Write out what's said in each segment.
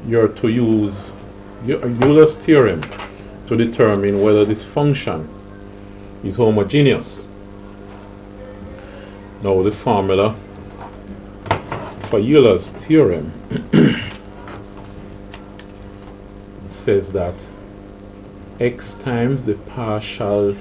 you're to use Euler's theorem to determine whether this function is homogeneous. Now the formula for Euler's theorem says that x times the partial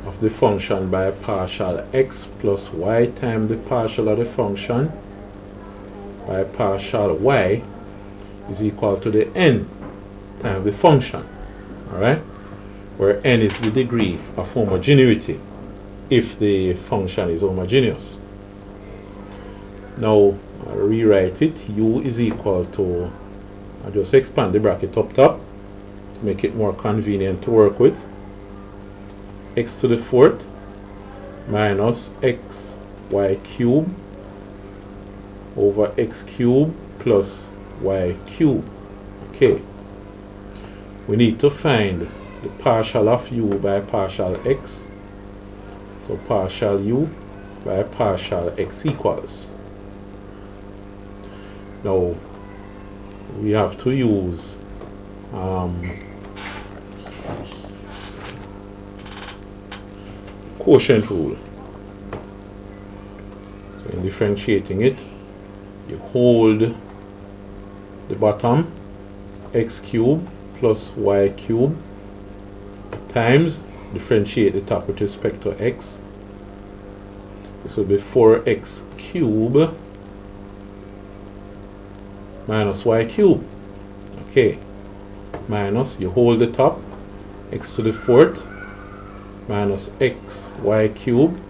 of the function by partial x plus y times the partial of the function by partial y is equal to the n times the function, alright, where n is the degree of homogeneity if the function is homogeneous. Now I'll rewrite it. U is equal to, I'll just expand the bracket up top to make it more convenient to work with, x to the fourth minus xy cubed over x cubed plus y cubed. Okay, we need to find the partial of u by partial x, so partial u by partial x equals. Now we have to use quotient rule. So in differentiating it, you hold the bottom, x cubed plus y cubed, times differentiate the top with respect to x. This will be 4x cubed minus y cubed. Okay, minus, you hold the top, x to the fourth minus xy cubed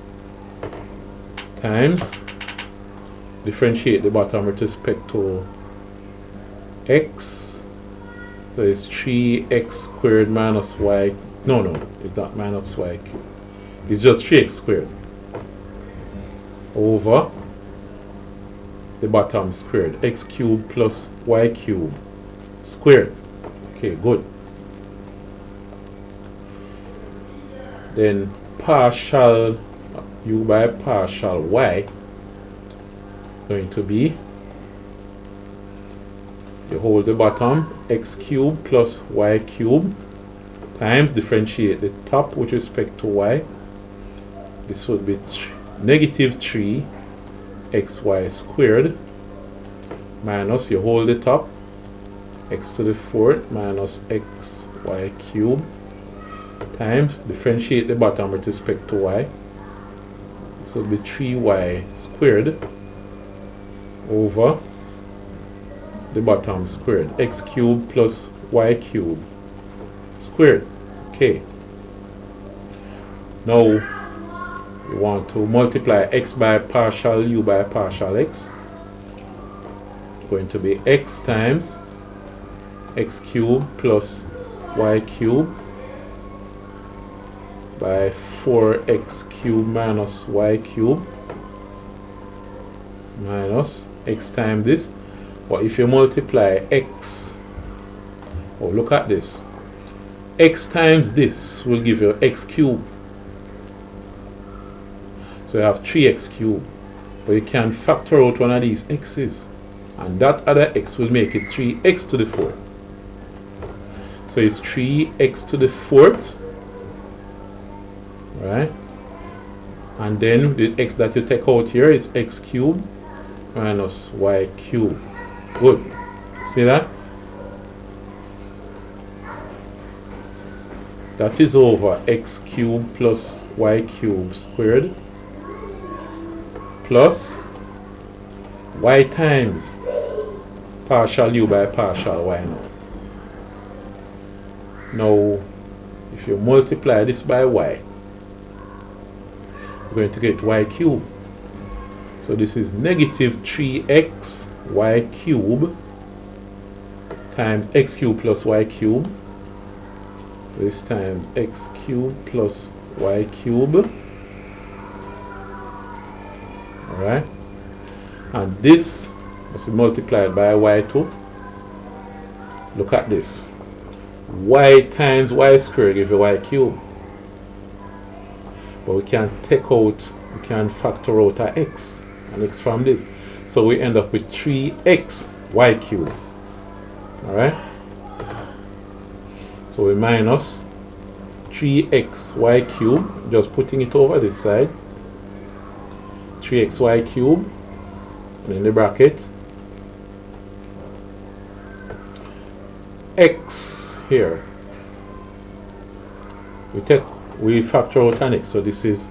times differentiate the bottom with respect to x, so it's 3x squared minus y, no, it's not minus y cubed, it's just 3x squared over the bottom squared, x cubed plus y cubed squared. Okay, good. Then partial u by partial y is going to be, you hold the bottom, x cubed plus y cubed times differentiate the top with respect to y. This would be negative 3 xy squared minus, you hold the top, x to the fourth minus xy cubed times differentiate the bottom with respect to y. This will be 3y squared over the bottom squared, x cubed plus y cubed squared. Okay, now you want to multiply x by partial u by partial x. It's going to be x times x cubed plus y cubed by 4x cubed minus y cubed minus x times this. But if you multiply x, oh, look at this, x times this will give you x cubed. So you have 3x cubed, but you can factor out one of these x's, and that other x will make it 3x to the fourth. So it's 3x to the fourth, right? And then the x that you take out here is x cubed minus y cubed. Good. See that? That is over x cubed plus y cubed squared plus y times partial u by partial y now. Now, if you multiply this by y, you're going to get y cubed. So this is negative 3x y cubed times x cubed plus y cubed. This time x cubed plus y cubed. Alright? And this must be multiplied by y2. Look at this. Y times y squared gives you y cubed. But we can take out, we can factor out a x, an x from this. So we end up with 3x y cubed. Alright? So we minus 3xy cubed, just putting it over this side. 3xy cubed, and in the bracket, x here. We factor out an x, so this is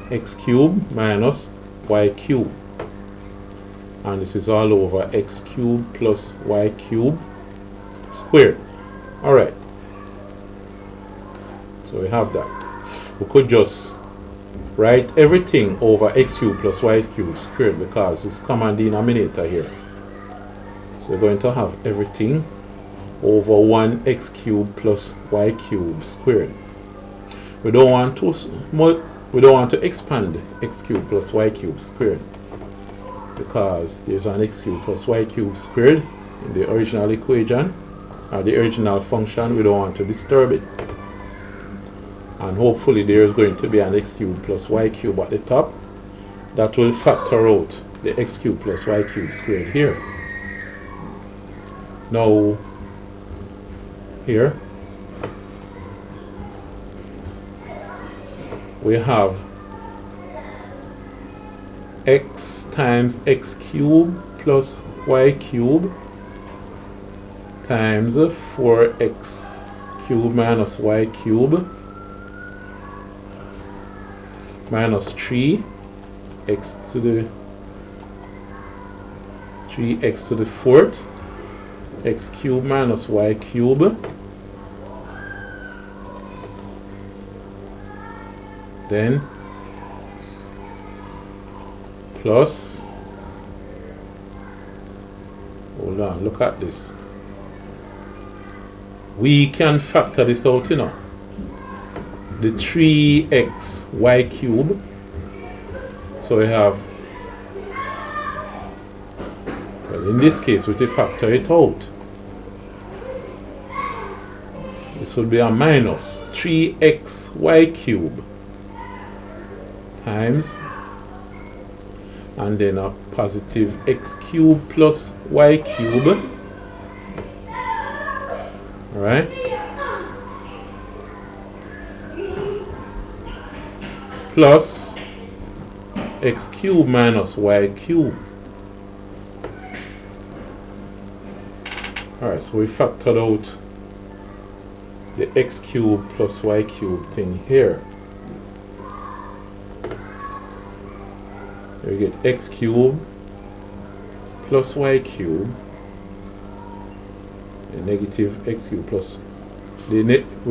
x cubed minus y cubed. And this is all over x cubed plus y cubed squared. Alright. So we have that. We could just write everything over x cubed plus y cubed squared because it's common denominator here. So we're going to have everything over 1x cubed plus y cubed squared. We don't want to expand x cubed plus y cubed squared because there's an x cubed plus y cubed squared in the original equation or the original function. We don't want to disturb it. And hopefully there is going to be an x cubed plus y cubed at the top that will factor out the x cubed plus y cubed squared here. Now here we have x times x cubed plus y cubed times 4x cubed minus y cubed minus 3x to the 3x to the fourth x cubed minus y cubed, then plus, hold on, look at this. We can factor this out, you know. The 3x y cubed. So we have, well, in this case we will factor it out. This will be a minus 3x y cubed times, and then a positive x cubed plus y cubed. Alright? Plus x cubed minus y cubed. Alright, so we factored out the x cubed plus y cubed thing here. We get x cubed plus y cubed, and negative x cubed plus we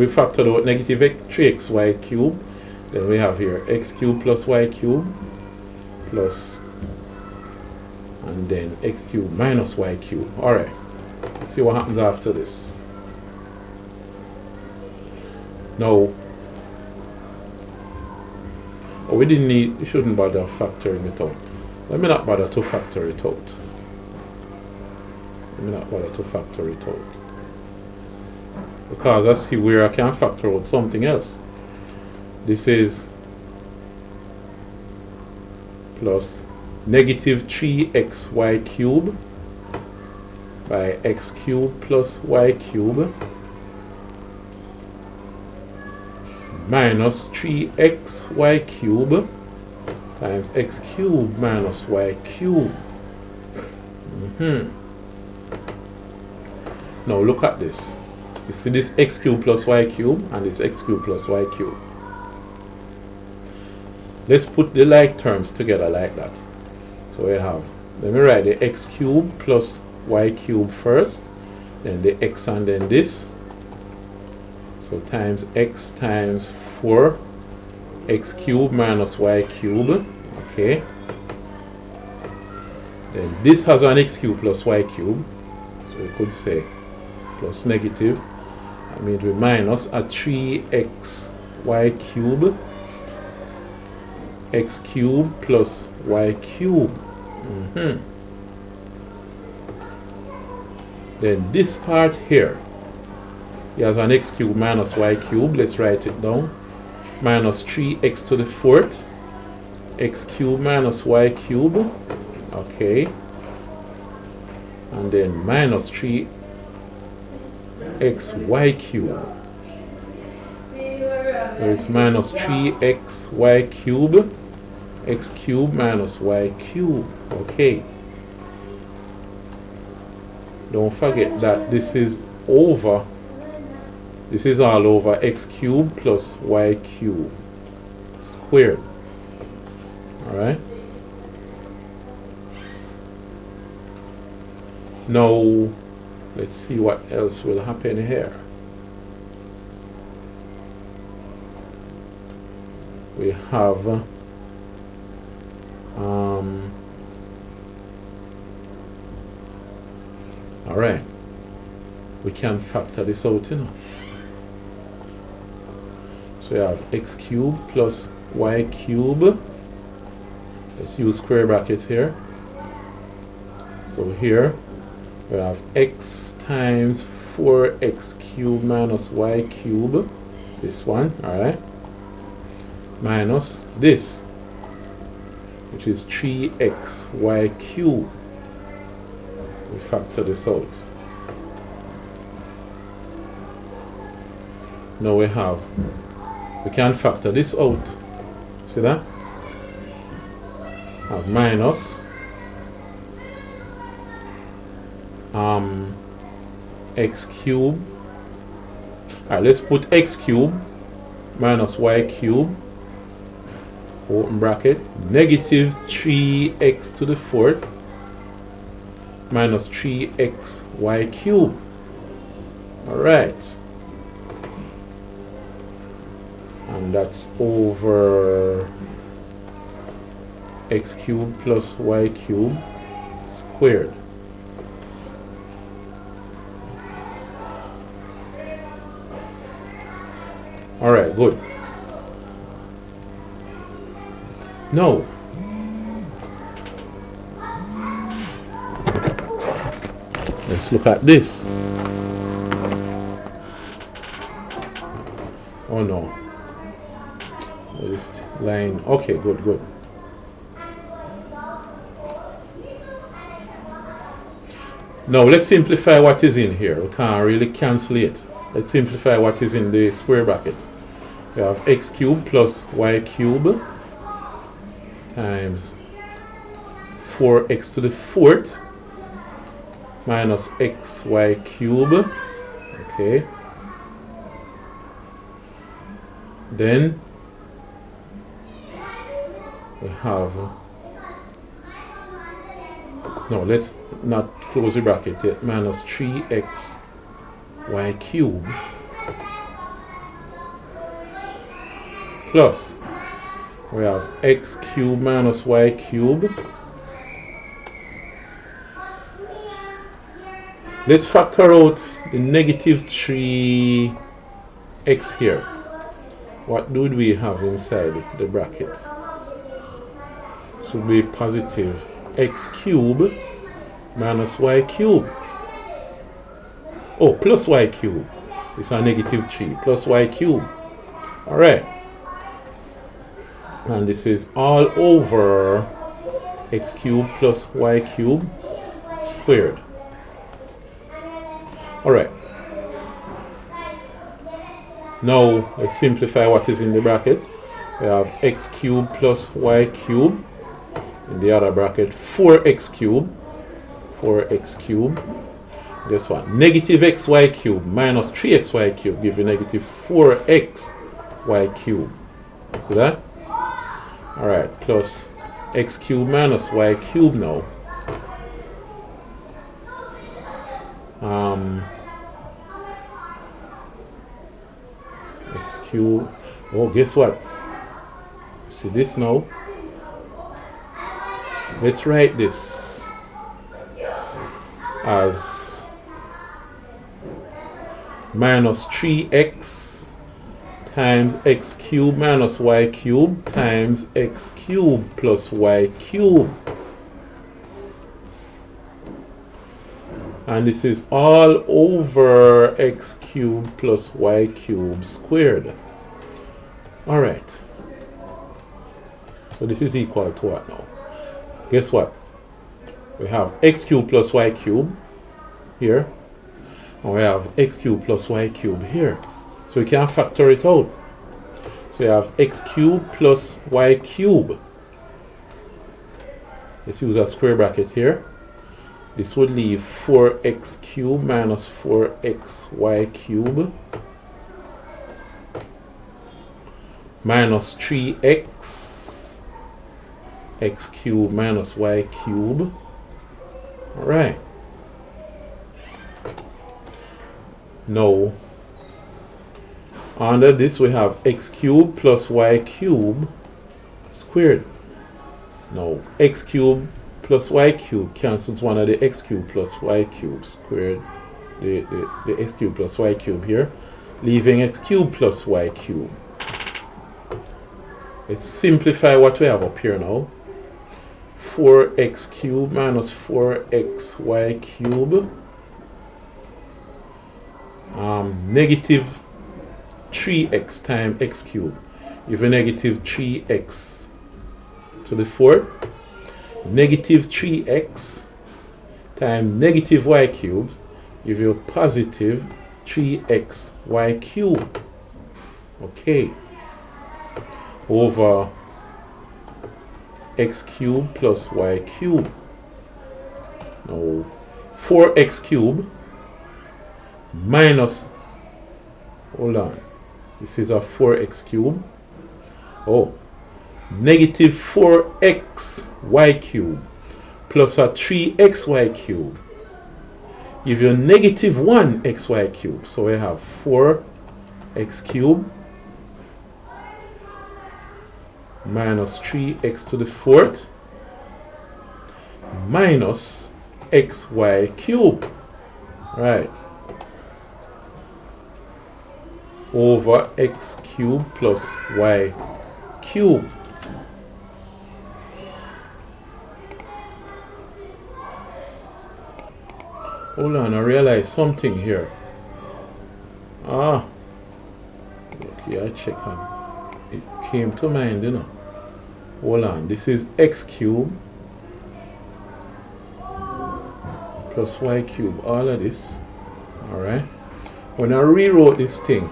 factored out negative 3xy cubed. Then we have here x cubed plus y cubed plus, and then x cubed minus y cubed. Alright, let's see what happens after this. Now, we shouldn't bother factoring it out. Let me not bother to factor it out. Because I see where I can factor out something else. This is plus negative 3xy cubed by x cubed plus y cubed minus 3xy cubed times x cubed minus y cubed. Now look at this. You see this x cubed plus y cubed and this x cubed plus y cubed. Let's put the like terms together like that. So we have, let me write the x cubed plus y cubed first, then the x and then this. So times x times 4 x cubed minus y cubed. Okay. Then this has an x cubed plus y cubed. So we could say plus negative. That means we minus a 3x y cubed x cubed plus y cubed. Then this part here, he has an x cubed minus y cubed. Let's write it down. Minus 3x to the fourth x cubed minus y cubed. Okay. and then minus 3xy cubed. So it's minus 3xy cubed, x cubed minus y cubed. Okay. Don't forget that this is all over x cubed plus y cubed squared. Alright? Now, let's see what else will happen here. We have alright, we can factor this out, you know. So we have x cubed plus y cubed. Let's use square brackets here. So here we have x times 4x cubed minus y cubed, this one, alright, minus this, which is 3xy cubed. We factor this out. Now we can factor this out. See that? Have minus x cubed. Alright, let's put x cubed minus y cubed, open bracket, negative 3x to the fourth minus 3xy cubed. Alright. And that's over x cubed plus y cubed squared. Alright, good. Now, let's look at this. Oh no. This line. Okay, good. Now let's simplify what is in here. We can't really cancel it. Let's simplify what is in the square brackets. We have x cubed plus y cubed times 4x to the fourth minus xy cubed. Okay. Then we have, no, let's not close the bracket yet, minus 3x y cubed plus we have x cubed minus y cubed. Let's factor out the negative 3x here. What do we have inside the bracket? Should be positive x cubed minus y cubed. Oh, plus y cubed. It's a negative 3 plus y cubed. Alright. And this is all over x cubed plus y cubed squared. Alright. Now let's simplify what is in the bracket. We have x cubed plus y cubed. In the other bracket, 4x cubed. 4x cubed. This one. Negative xy cubed minus 3xy cubed give you negative 4xy cubed. See that? Alright, plus x cubed minus y cubed now. X cubed. Oh, guess what? See this now? Let's write this as minus 3x times x cubed minus y cubed times x cubed plus y cubed. And this is all over x cubed plus y cubed squared. Alright. So this is equal to what now? Guess what? We have x cubed plus y cubed here, and we have x cubed plus y cubed here. So we can factor it out. So you have x cubed plus y cubed. Let's use a square bracket here. This would leave 4x cubed minus 4xy cubed minus 3x x cubed minus y cubed. All right. Now, under this we have x cubed plus y cubed squared. Now, x cubed plus y cubed cancels one of the x cubed plus y cubed squared, the x cubed plus y cubed here, leaving x cubed plus y cubed. Let's simplify what we have up here now. 4x cubed minus 4xy cubed, negative 3x times x cubed. You have a negative 3x to the fourth, negative 3x times negative y cubed, you have a positive 3xy cubed. Okay. Over x cubed plus y cubed. Now 4x cubed minus, hold on, this is a 4x cubed. Oh, negative 4xy cubed plus a 3xy cubed give you negative 1xy cubed. So we have 4x cubed minus 3x to the fourth minus xy cubed, right, over x cubed plus y cubed. Hold on, I realize something here. Okay, I check on. It came to mind, you know. Hold on, this is x cubed plus y cubed, all of this. Alright. When I rewrote this thing,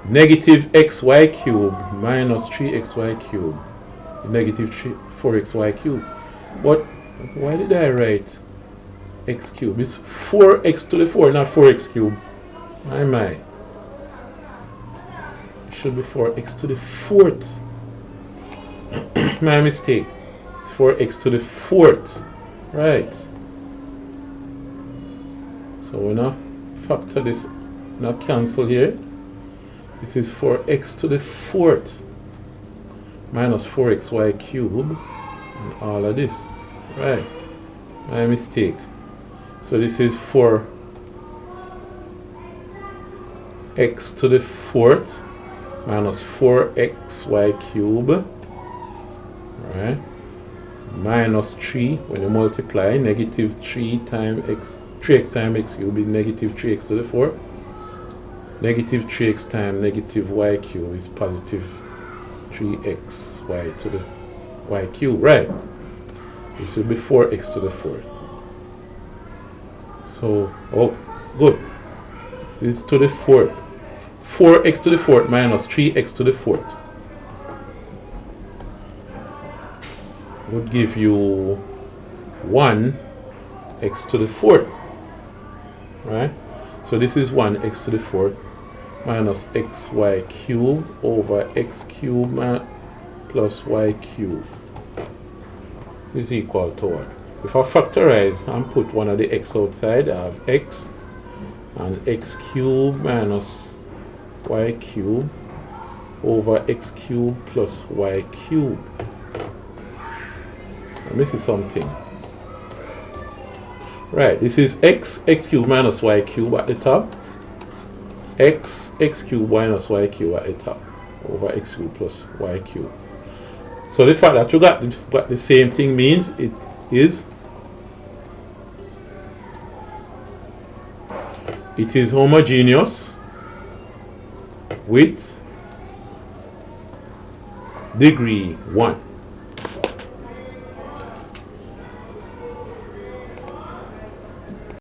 negative xy cubed minus 3xy cubed, negative 4xy cubed. But why did I write x cubed? It's 4x to the 4, not 4x cubed. My. Should be 4x to the fourth. My mistake. It's 4x to the fourth. Right. So we now factor this, now cancel here. This is 4x to the fourth minus 4xy cubed and all of this. Right. My mistake. So this is 4x to the fourth minus 4xy cubed, right, minus 3, when you multiply, negative 3 times x, 3x times x cubed is negative 3x to the 4, negative 3x times negative y cubed is positive 3xy to the y cubed, right. This will be 4x to the 4th. So, oh, good. This is to the 4th. 4x to the 4th minus 3x to the 4th would give you 1x to the 4th, right? So this is 1x to the 4th minus xy cubed over x cubed plus y cubed is equal to what? If I factorize and put one of the x outside, I have x and x cubed minus y cubed over x cubed plus y cubed. Let me see something. Right, this is x cubed minus y cubed at the top, x cubed minus y cubed at the top over x cubed plus y cubed. So the fact that you got what the same thing means, it is homogeneous with degree 1.